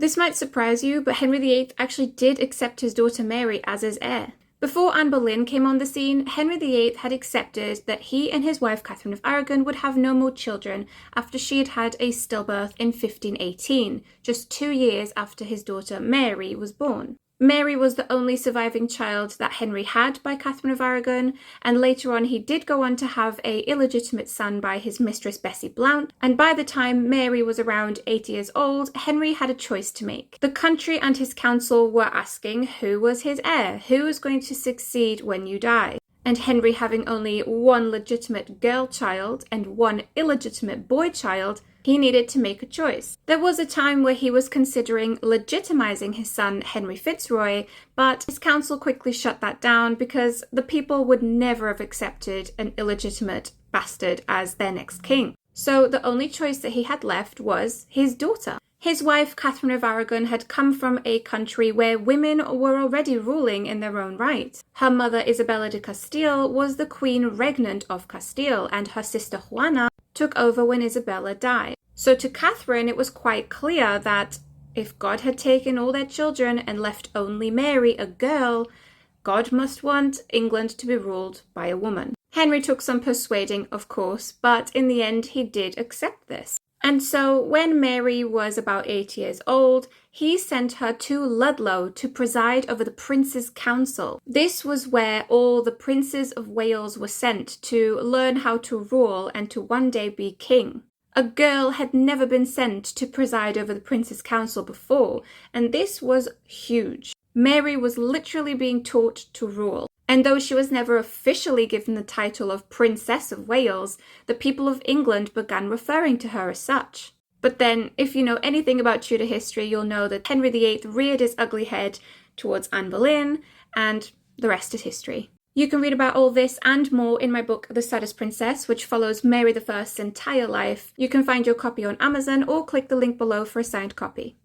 This might surprise you, but Henry VIII actually did accept his daughter Mary as his heir. Before Anne Boleyn came on the scene, Henry VIII had accepted that he and his wife Catherine of Aragon would have no more children after she had had a stillbirth in 1518, just 2 years after his daughter Mary was born. Mary was the only surviving child that Henry had by Catherine of Aragon, and later on he did go on to have an illegitimate son by his mistress Bessie Blount, and by the time Mary was around 8 years old, Henry had a choice to make. The country and his council were asking who was his heir, who was going to succeed when you die. And Henry, having only one legitimate girl child and one illegitimate boy child, he needed to make a choice. There was a time where he was considering legitimizing his son Henry Fitzroy, but his council quickly shut that down because the people would never have accepted an illegitimate bastard as their next king. So the only choice that he had left was his daughter. His wife, Catherine of Aragon, had come from a country where women were already ruling in their own right. Her mother, Isabella de Castile, was the queen regnant of Castile, and her sister Juana took over when Isabella died. So to Catherine, it was quite clear that if God had taken all their children and left only Mary, a girl, God must want England to be ruled by a woman. Henry took some persuading, of course, but in the end he did accept this. And so when Mary was about 8 years old, he sent her to Ludlow to preside over the Prince's Council. This was where all the princes of Wales were sent to learn how to rule and to one day be king. A girl had never been sent to preside over the Prince's Council before, and this was huge. Mary was literally being taught to rule. And though she was never officially given the title of Princess of Wales, the people of England began referring to her as such. But then, if you know anything about Tudor history, you'll know that Henry VIII reared his ugly head towards Anne Boleyn, and the rest is history. You can read about all this and more in my book, The Saddest Princess, which follows Mary I's entire life. You can find your copy on Amazon or click the link below for a signed copy.